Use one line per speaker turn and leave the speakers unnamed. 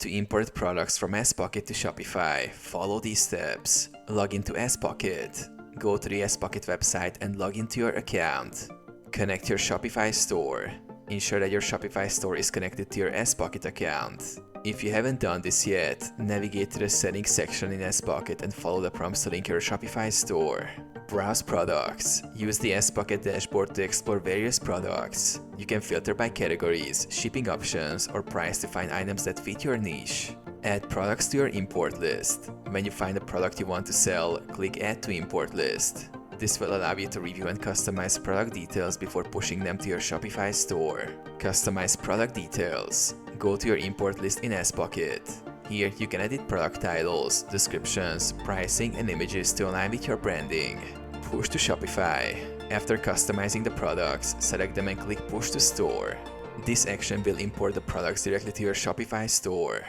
To import products from Spocket to Shopify, follow these steps. Log into Spocket. Go to the Spocket website and log into your account. Connect your Shopify store. Ensure that your Shopify store is connected to your Spocket account. If you haven't done this yet, navigate to the settings section in Spocket and follow the prompts to link your Shopify store. Browse products. Use the Spocket dashboard to explore various products. You can filter by categories, shipping options, or price to find items that fit your niche. Add products to your import list. When you find a product you want to sell, click Add to Import List. This will allow you to review and customize product details before pushing them to your Shopify store. Customize product details. Go to your import list in Spocket. Here you can edit product titles, descriptions, pricing, and images to align with your branding. Push to Shopify. After customizing the products, select them and click Push to Store. This action will import the products directly to your Shopify store.